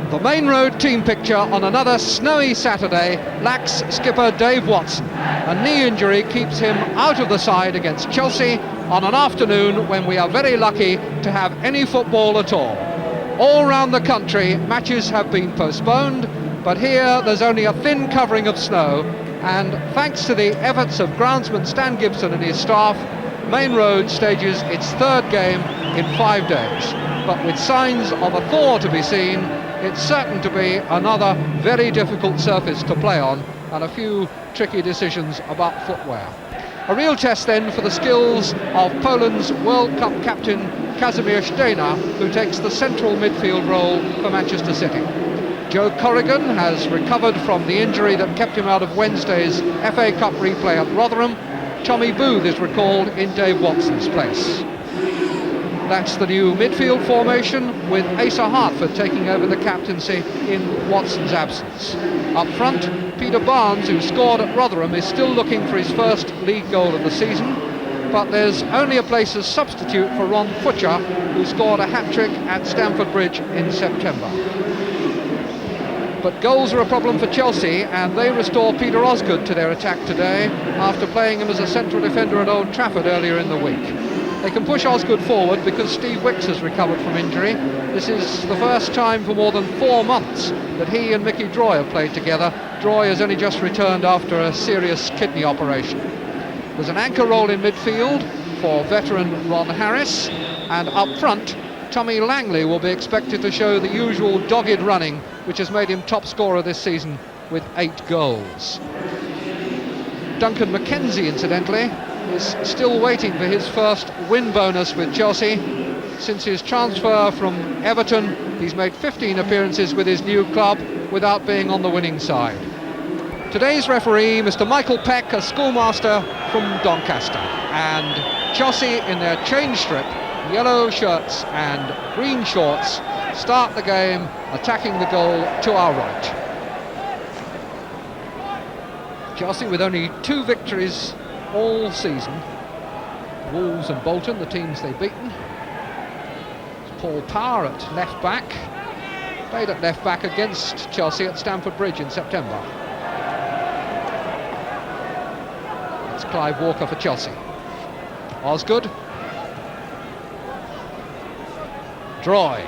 The Main Road team picture on another snowy Saturday lacks skipper Dave Watson. A knee injury keeps him out of the side against Chelsea on an afternoon when we are very lucky to have any football at all. All round the country, matches have been postponed, but here there's only a thin covering of snow, and thanks to the efforts of groundsman Stan Gibson and his staff, Main Road stages its third game in 5 days. But with signs of a thaw to be seen, it's certain to be another very difficult surface to play on, and a few tricky decisions about footwear. A real test then for the skills of Poland's World Cup captain Kazimierz Dejna, who takes the central midfield role for Manchester City. Joe Corrigan has recovered from the injury that kept him out of Wednesday's FA Cup replay at Rotherham. Tommy Booth is recalled in Dave Watson's place. That's the new midfield formation, with Asa Hartford taking over the captaincy in Watson's absence. Up front, Peter Barnes, who scored at Rotherham, is still looking for his first league goal of the season, but there's only a place as substitute for Ron Futcher, who scored a hat-trick at Stamford Bridge in September. But goals are a problem for Chelsea, and they restore Peter Osgood to their attack today after playing him as a central defender at Old Trafford earlier in the week. They can push Osgood forward because Steve Wicks has recovered from injury. This is the first time for more than 4 months that he and Mickey Droy have played together. Droy has only just returned after a serious kidney operation. There's an anchor role in midfield for veteran Ron Harris, and up front, Tommy Langley will be expected to show the usual dogged running which has made him top scorer this season with 8 goals. Duncan McKenzie, incidentally, is still waiting for his first win bonus with Chelsea. Since his transfer from Everton, he's made 15 appearances with his new club without being on the winning side. Today's referee, Mr. Michael Peck, a schoolmaster from Doncaster, and Chelsea in their change strip, yellow shirts and green shorts, start the game attacking the goal to our right. Chelsea with only 2 victories all season. Wolves and Bolton, the teams they've beaten. It's Paul Power at left back. Played at left back against Chelsea at Stamford Bridge in September. It's Clive Walker for Chelsea. Osgood. Droy.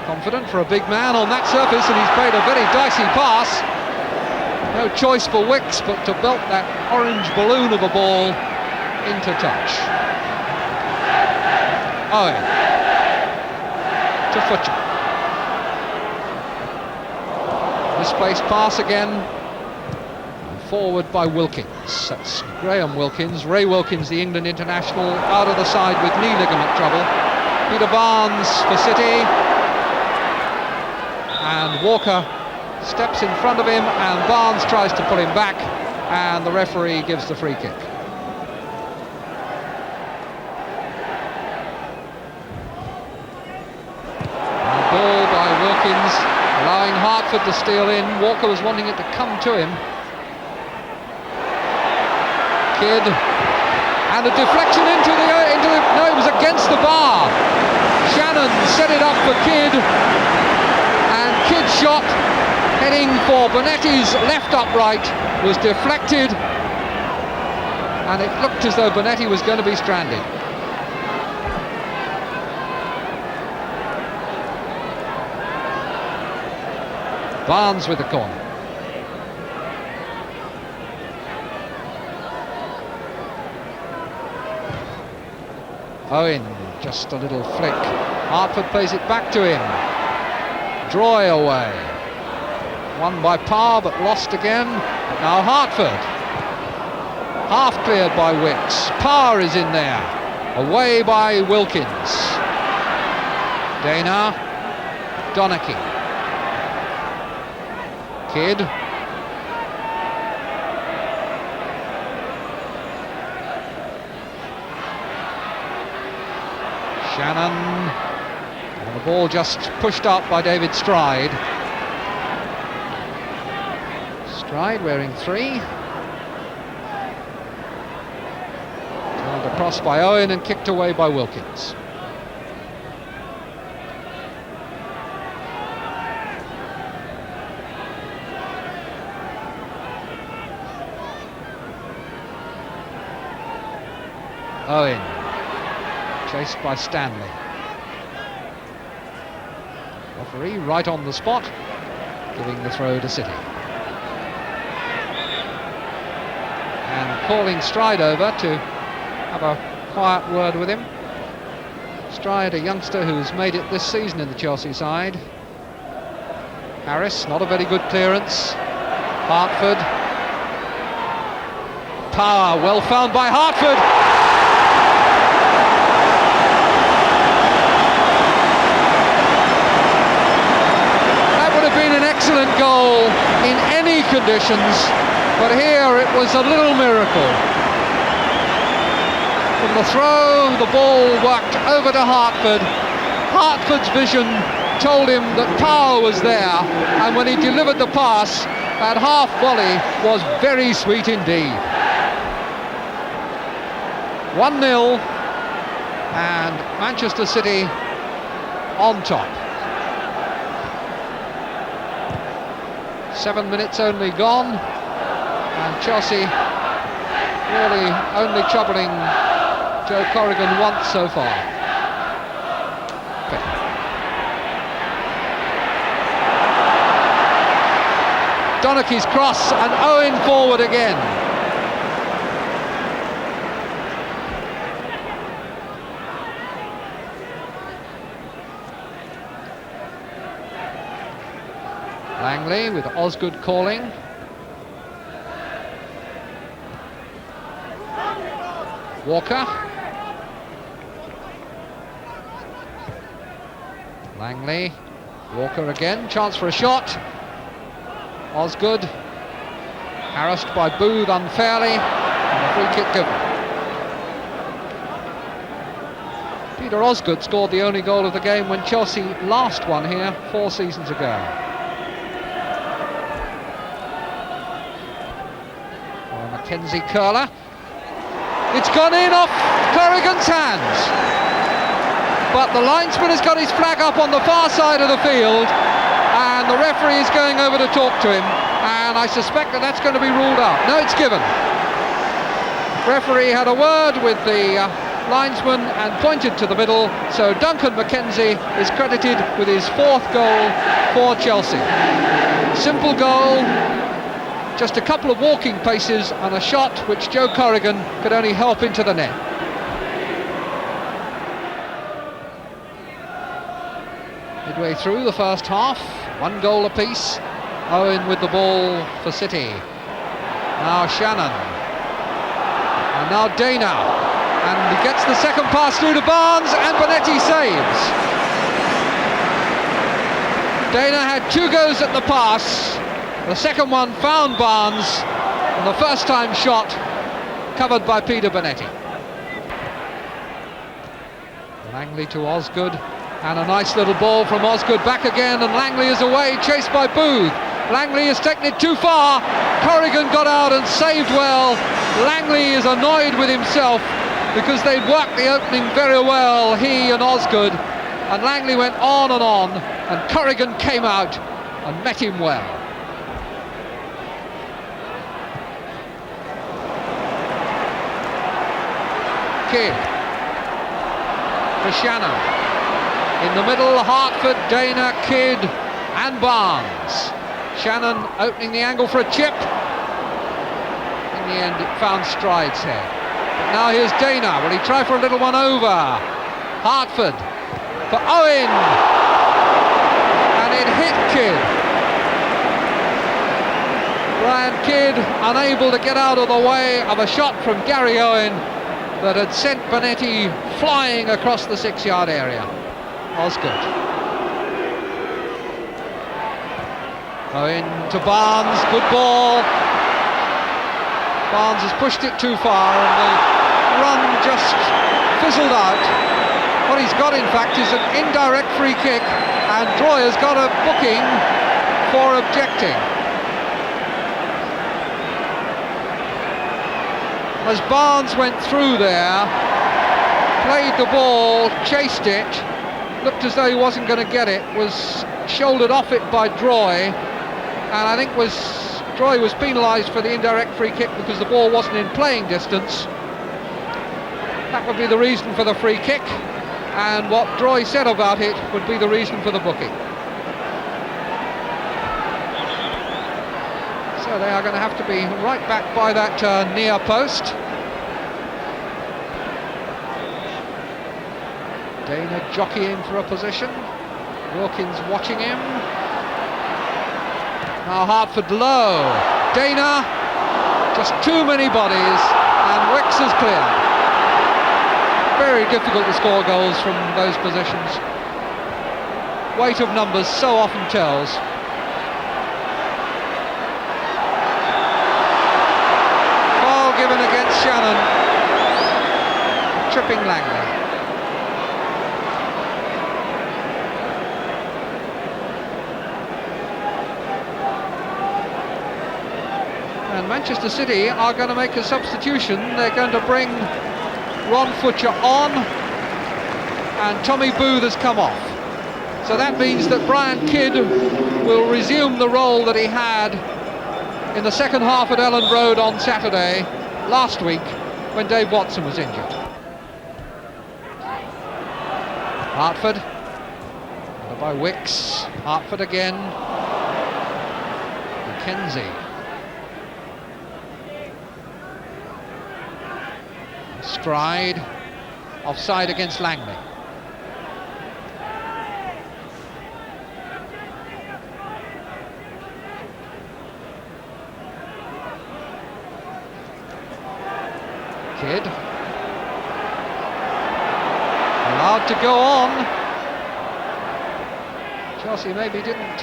Confident for a big man on that surface, and he's played a very dicey pass. No choice for Wicks but to belt that orange balloon of a ball into touch. Owen to Futcher. Misplaced pass again. And forward by Wilkins. That's Graham Wilkins. Ray Wilkins, the England international, out of the side with knee ligament trouble. Peter Barnes for City. And Walker steps in front of him, and Barnes tries to pull him back, and the referee gives the free kick. And ball by Wilkins, allowing Hartford to steal in. Walker was wanting it to come to him. Kidd, and a deflection into the no, it was against the bar. Shannon set it up for Kidd, and Kidd's shot, heading for Bonetti's left upright, was deflected, and it looked as though Bonetti was going to be stranded. Barnes with the corner. Owen, just a little flick. Hartford plays it back to him. Droy away. Won by Parr, but lost again. Now Hartford. Half cleared by Wicks. Parr is in there. Away by Wilkins. Dejna. Donachie. Kidd. Shannon. And the ball just pushed up by David Stride. Stride wearing 3. Turned across by Owen and kicked away by Wilkins. Owen, chased by Stanley. Referee right on the spot, giving the throw to City. And calling Stride over to have a quiet word with him. Stride, a youngster who's made it this season in the Chelsea side. Harris, not a very good clearance. Hartford. Power, well found by Hartford. That would have been an excellent goal in any conditions, but here it was a little miracle. From the throw, the ball worked over to Hartford. Hartford's vision told him that power was there, and when he delivered the pass, that half volley was very sweet indeed. 1-0, and Manchester City on top. 7 minutes only gone, and Chelsea really only troubling Joe Corrigan once so far. Donachie's cross, and Owen forward again. Langley with Osgood calling. Walker. Langley. Walker again. Chance for a shot. Osgood. Harassed by Booth unfairly. And a free kick given. Peter Osgood scored the only goal of the game when Chelsea last won here 4 seasons ago. Mackenzie curler. It's gone in off Corrigan's hands, but the linesman has got his flag up on the far side of the field, and the referee is going over to talk to him, and I suspect that that's going to be ruled out. No, it's given. Referee had a word with the linesman and pointed to the middle, so Duncan Mackenzie is credited with his 4th goal for Chelsea. Simple goal. Just a couple of walking paces and a shot which Joe Corrigan could only help into the net. Midway through the first half, 1 goal apiece. Owen with the ball for City. Now Shannon. And now Dana. And he gets the second pass through to Barnes, and Bonetti saves. Dana had 2 goes at the pass. The second one found Barnes, and the first time shot covered by Peter Bonetti. Langley to Osgood, and a nice little ball from Osgood back again, and Langley is away, chased by Booth. Langley has taken it too far. Corrigan got out and saved well. Langley is annoyed with himself because they'd worked the opening very well, he and Osgood, and Langley went on, and Corrigan came out and met him well. Kidd for Shannon. In the middle, Hartford, Dana, Kidd and Barnes. Shannon opening the angle for a chip. In the end, it found Stride's head. But now here's Dana. Will he try for a little one over? Hartford for Owen. And it hit Kidd. Brian Kidd unable to get out of the way of a shot from Gary Owen that had sent Bonetti flying across the 6-yard area. Osgood. Owen to Barnes, good ball. Barnes has pushed it too far and the run just fizzled out. What he's got in fact is an indirect free kick, and Troy has got a booking for objecting. As Barnes went through there, played the ball, chased it, looked as though he wasn't going to get it, was shouldered off it by Droy, and I think Droy was penalised for the indirect free kick because the ball wasn't in playing distance. That would be the reason for the free kick, and what Droy said about it would be the reason for the booking. So they are going to have to be right back by that near post. Dana jockeying for a position. Wilkins watching him. Now Hartford low. Dana, just too many bodies, and Wicks is clear. Very difficult to score goals from those positions. Weight of numbers so often tells. Foul given against Shannon. Tripping Langley. And Manchester City are going to make a substitution. They're going to bring Ron Futcher on, and Tommy Booth has come off. So that means that Brian Kidd will resume the role that he had in the second half at Elland Road on Saturday last week when Dave Watson was injured. Hartford, under by Wicks. Hartford again. Mackenzie. Stride, offside against Langley. Kidd allowed to go on. Chelsea maybe didn't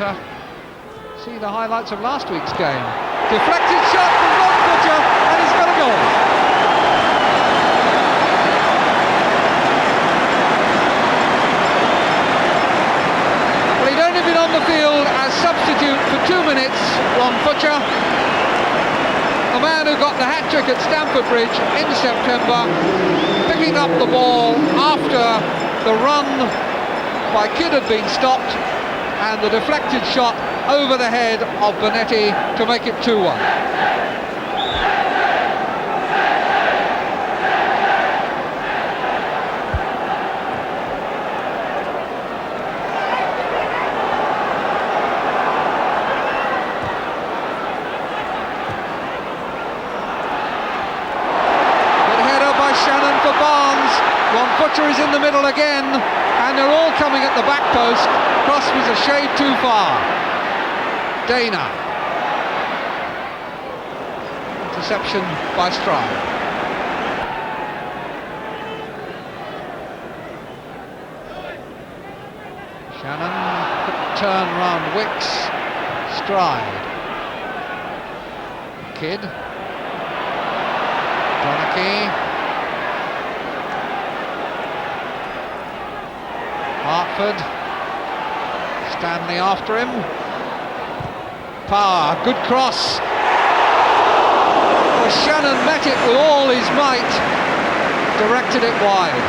see the highlights of last week's game. Deflected shot from Ron Futcher, and he's got a goal. Been on the field as substitute for 2 minutes, Ron Futcher, the man who got the hat-trick at Stamford Bridge in September, picking up the ball after the run by Kidd had been stopped, and the deflected shot over the head of Bonetti to make it 2-1. Futcher is in the middle again, and they're all coming at the back post. Cross was a shade too far. Dana. Interception by Stride. Shannon could turn round Wicks. Stride. Kidd. Donachie. Hartford, Stanley after him. Power, good cross. Well, Shannon met it with all his might, directed it wide.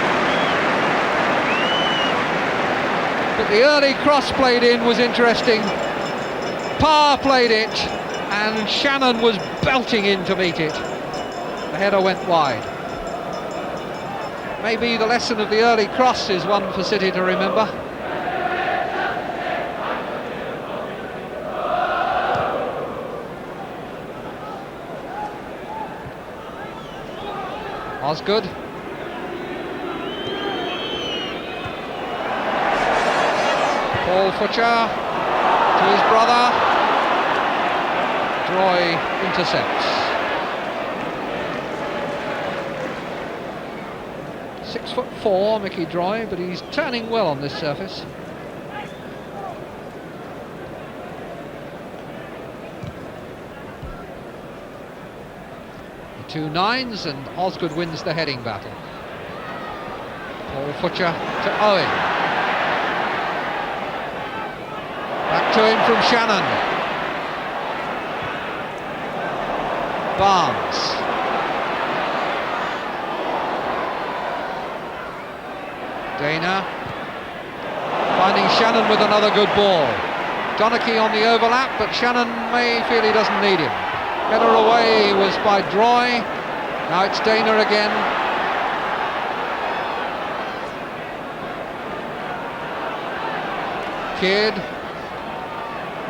But the early cross played in was interesting. Power played it, and Shannon was belting in to meet it. The header went wide. Maybe the lesson of the early cross is one for City to remember. Osgood. Paul Futcher to his brother. Droy intercepts. 6'4", Mickey Droy, but he's turning well on this surface. The 2 nines, and Osgood wins the heading battle. Paul Futcher to Owen. Back to him from Shannon. Barnes. Dana finding Shannon with another good ball. Donachie on the overlap, but Shannon may feel he doesn't need him. Header away was by Droy. Now it's Dana again. Kidd.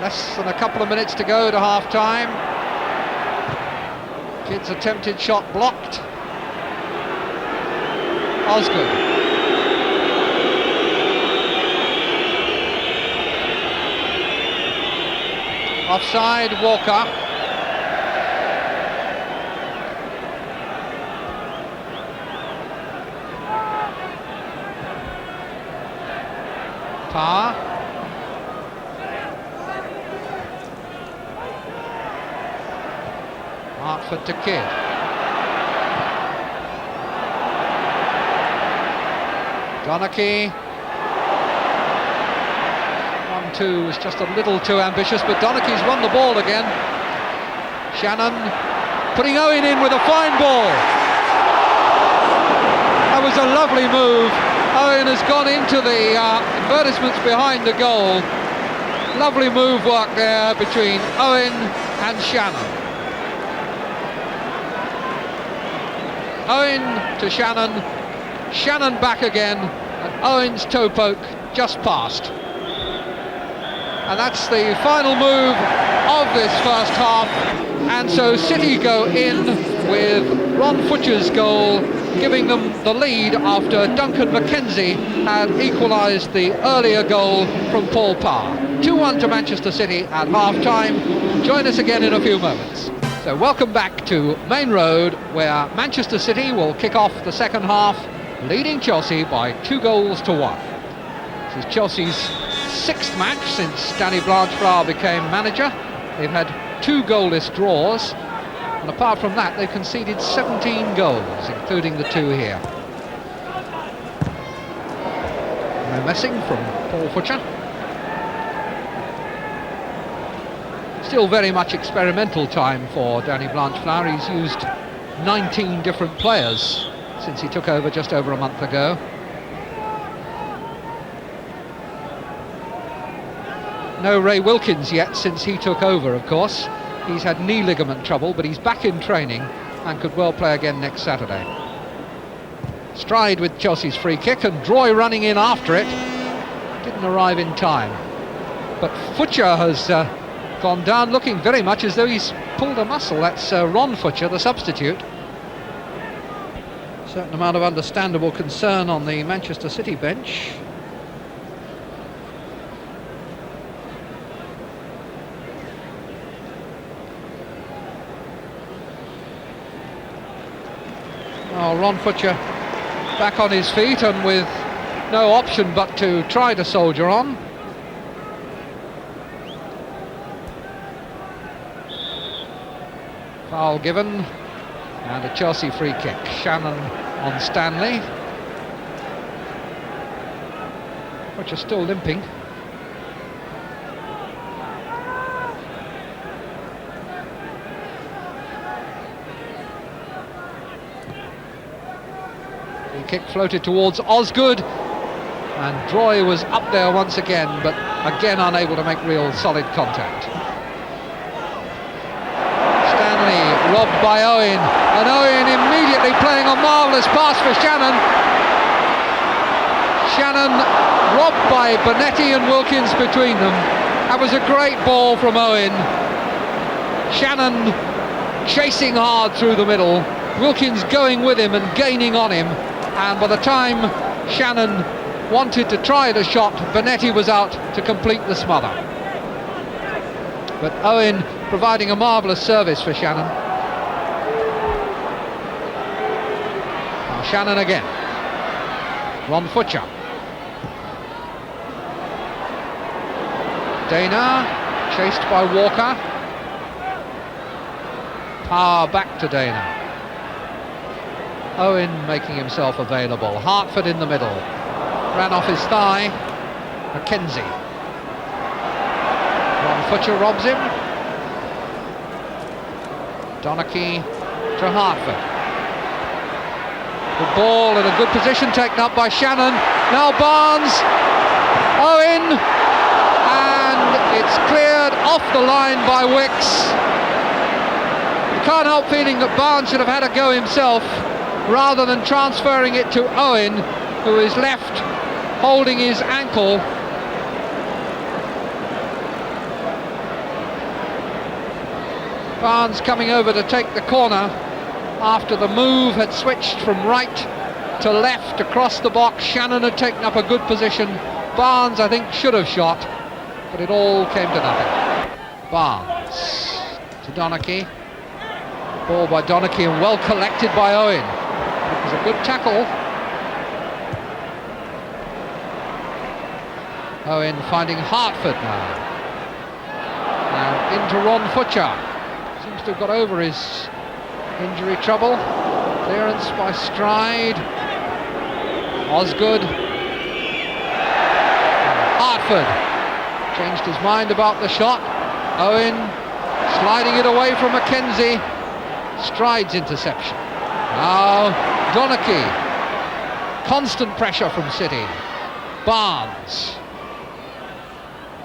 Less than a couple of minutes to go to half-time. Kidd's attempted shot blocked. Osgood. Offside, Walker. Parr. Hartford to Kidd. Donachie. 1-2 was just a little too ambitious, but Donachie's won the ball again. Shannon putting Owen in with a fine ball. That was a lovely move. Owen has gone into the advertisements behind the goal. Lovely move work there between Owen and Shannon. Owen to Shannon, Shannon back again, and Owen's toe poke just passed. And that's the final move of this first half. And so City go in with Ron Futcher's goal, giving them the lead after Duncan McKenzie had equalised the earlier goal from Paul Parr. 2-1 to Manchester City at half-time. Join us again in a few moments. So welcome back to Main Road, where Manchester City will kick off the second half, leading Chelsea by 2-1. This is Chelsea's sixth match since Danny Blanchflower became manager. They've had 2 goalless draws, and apart from that they've conceded 17 goals, including the 2 here. No messing from Paul Futcher. Still very much experimental time for Danny Blanchflower. He's used 19 different players since he took over just over a month ago. No Ray Wilkins yet since he took over, of course. He's had knee ligament trouble, but he's back in training and could well play again next Saturday. Stride with Chelsea's free kick, and Droy running in after it. Didn't arrive in time. But Futcher has gone down looking very much as though he's pulled a muscle. That's Ron Futcher, the substitute. Certain amount of understandable concern on the Manchester City bench. Oh, Ron Futcher back on his feet and with no option but to try to soldier on. Foul given, and a Chelsea free kick. Shannon on Stanley. Futcher still limping. Free kick floated towards Osgood, and Droy was up there once again, but again unable to make real solid contact. Robbed by Owen, and Owen immediately playing a marvellous pass for Shannon. Shannon robbed by Bonetti and Wilkins between them. That was a great ball from Owen. Shannon chasing hard through the middle, Wilkins going with him and gaining on him, and by the time Shannon wanted to try the shot, Bonetti was out to complete the smother. But Owen providing a marvellous service for Shannon. Shannon again. Ron Futcher. Dana, chased by Walker. Parr back to Dana. Owen making himself available. Hartford in the middle. Ran off his thigh. McKenzie. Ron Futcher robs him. Donachie to Hartford. Good ball in a good position taken up by Shannon. Now Barnes, Owen, and it's cleared off the line by Wicks. You can't help feeling that Barnes should have had a go himself rather than transferring it to Owen, who is left holding his ankle. Barnes coming over to take the corner after the move had switched from right to left across the box. Shannon had taken up a good position. Barnes, I think, should have shot, but it all came to nothing. Barnes to Donachie. Ball by Donachie and well collected by Owen. It was a good tackle. Owen finding Hartford now. Now into Ron Futcher. Seems to have got over his injury trouble. Clearance by Stride. Osgood. Hartford changed his mind about the shot. Owen sliding it away from Mackenzie. Stride's interception. Now Donachie. Constant pressure from City. Barnes.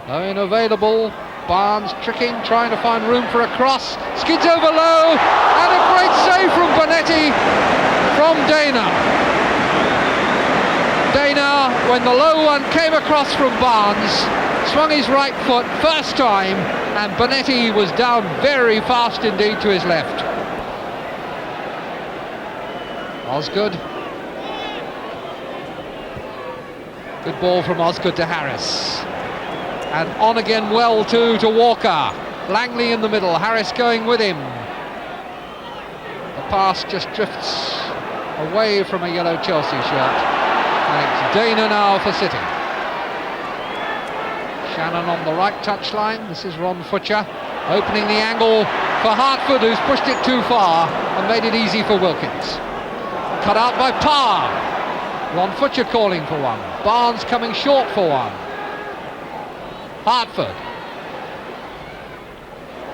Owen available. Barnes tricking, trying to find room for a cross. Skids over low, and a great save from Bonetti from Dana. Dana, when the low one came across from Barnes, swung his right foot first time, and Bonetti was down very fast indeed to his left. Osgood. Good ball from Osgood to Harris. And on again well too to Walker. Langley in the middle, Harris going with him. The pass just drifts away from a yellow Chelsea shirt. And it's Dana now for City. Shannon on the right touchline. This is Ron Futcher opening the angle for Hartford, who's pushed it too far and made it easy for Wilkins. Cut out by Parr. Ron Futcher calling for one. Barnes coming short for one. Hartford.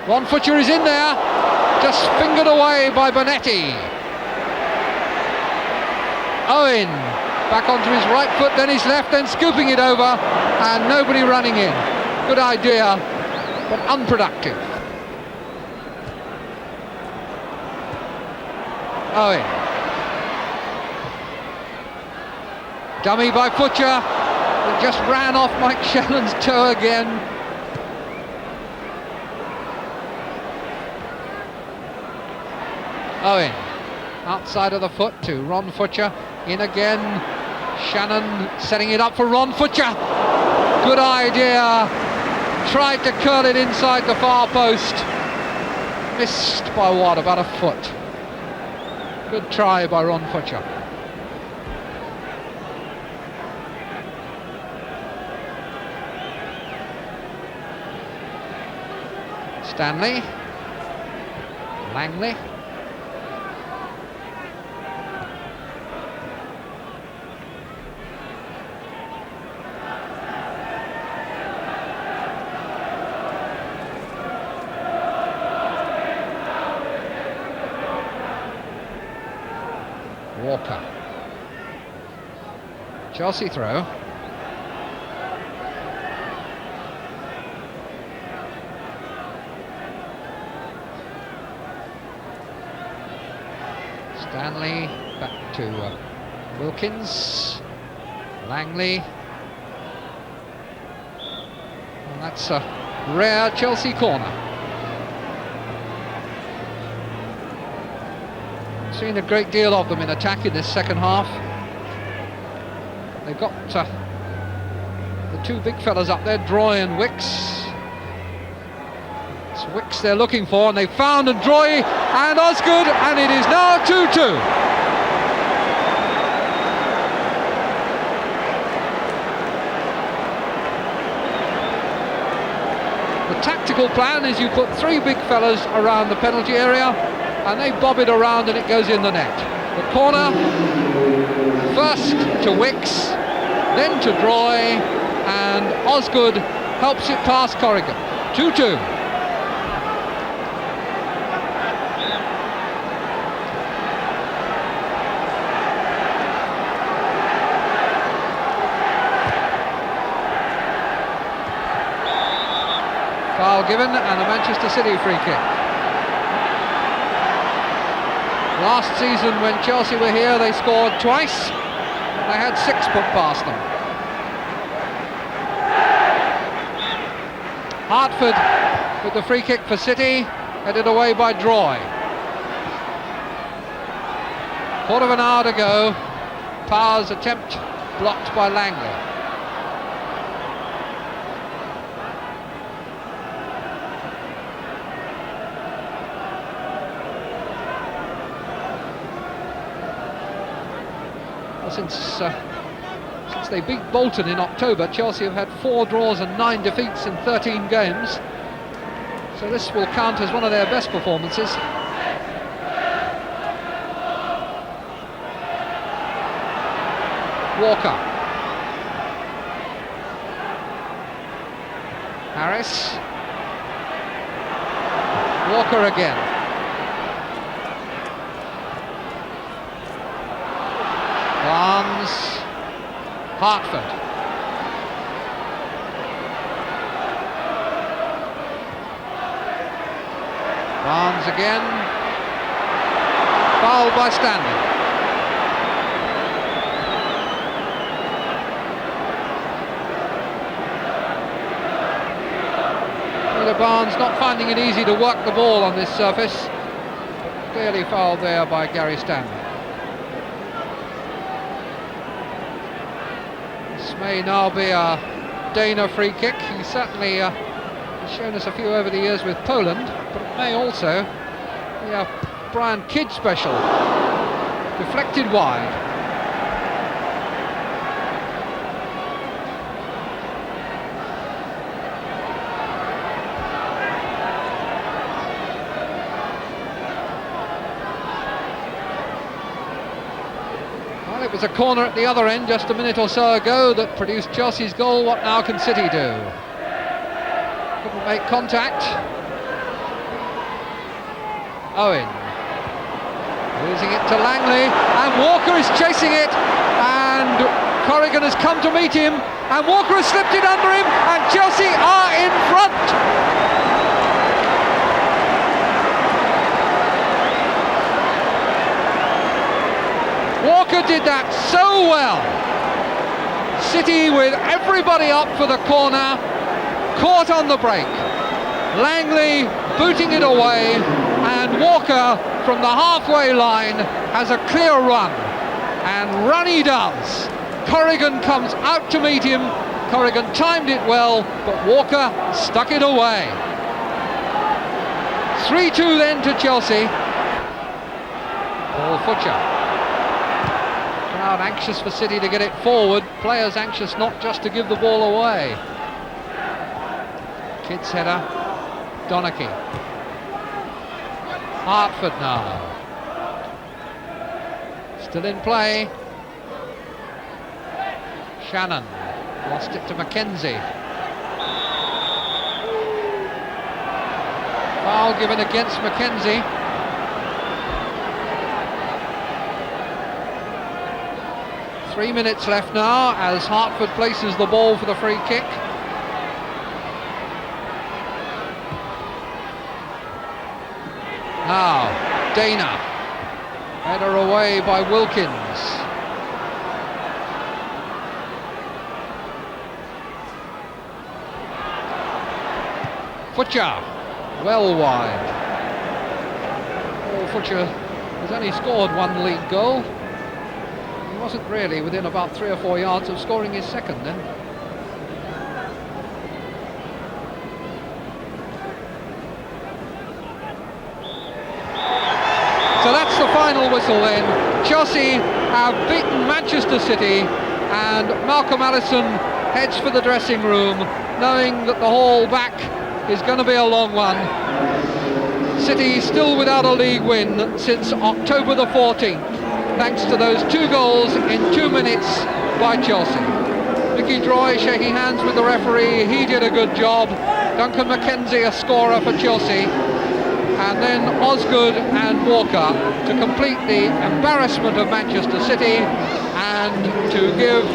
Ron Futcher is in there, just fingered away by Bonetti. Owen back onto his right foot, then his left, then scooping it over, and nobody running in. Good idea, but unproductive. Owen. Dummy by Futcher. It just ran off Mike Shannon's toe again. Owen, outside of the foot to Ron Futcher, in again. Shannon setting it up for Ron Futcher. Good idea. Tried to curl it inside the far post. Missed by what, about a foot. Good try by Ron Futcher. Stanley, Langley, Walker, Chelsea throw. Stanley back to Wilkins, Langley, and that's a rare Chelsea corner. Seen a great deal of them in attack in this second half. They've got the two big fellas up there, Droy and Wicks. It's Wicks they're looking for, and they found and Droy and Osgood, and it is now 2-2. The tactical plan is you put three big fellas around the penalty area and they bob it around and it goes in the net. The corner, first to Wicks, then to Droy, and Osgood helps it past Corrigan. 2-2. Foul given and a Manchester City free kick. Last season when Chelsea were here they scored twice. They had 6 put past them. Hartford with the free kick for City. Headed away by Droy. Quarter of an hour to go. Power's attempt blocked by Langley. Well, since they beat Bolton in October, Chelsea have had 4 draws and 9 defeats in 13 games. So this will count as one of their best performances. Walker. Harris. Walker again. Barnes. Hartford. Barnes again. Fouled by Stanley. Barnes not finding it easy to work the ball on this surface. Clearly fouled there by Gary Stanley. This may now be a Dana free kick. He certainly has shown us a few over the years with Poland, but it may also be a Brian Kidd special. Deflected wide. It was a corner at the other end just a minute or so ago that produced Chelsea's goal. What now can City do? Couldn't make contact. Owen losing it to Langley, and Walker is chasing it, and Corrigan has come to meet him, and Walker has slipped it under him, and Chelsea are in front. Walker did that so well. City with everybody up for the corner, caught on the break. Langley booting it away, and Walker from the halfway line has a clear run, and run he does. Corrigan comes out to meet him. Corrigan timed it well, but Walker stuck it away. 3-2 then to Chelsea. Paul Futcher. Crowd anxious for City to get it forward, players anxious not just to give the ball away. Kidd's header, Donachie. Hartford now. Still in play. Shannon lost it to Mackenzie. Foul given against Mackenzie. Three minutes left now as Hartford places the ball for the free kick. Now, Dana. Header away by Wilkins. Futcher, well wide. Paul Futcher has only scored one league goal. Wasn't really within about 3 or 4 yards of scoring his second then. So that's the final whistle then. Chelsea have beaten Manchester City, and Malcolm Allison heads for the dressing room knowing that the haul back is going to be a long one. City still without a league win since October the 14th. Thanks to those 2 goals in 2 minutes by Chelsea. Mickey Droy shaking hands with the referee, he did a good job. Duncan Mackenzie a scorer for Chelsea. And then Osgood and Walker to complete the embarrassment of Manchester City and to give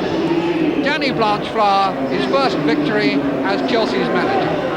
Danny Blanchflower his first victory as Chelsea's manager.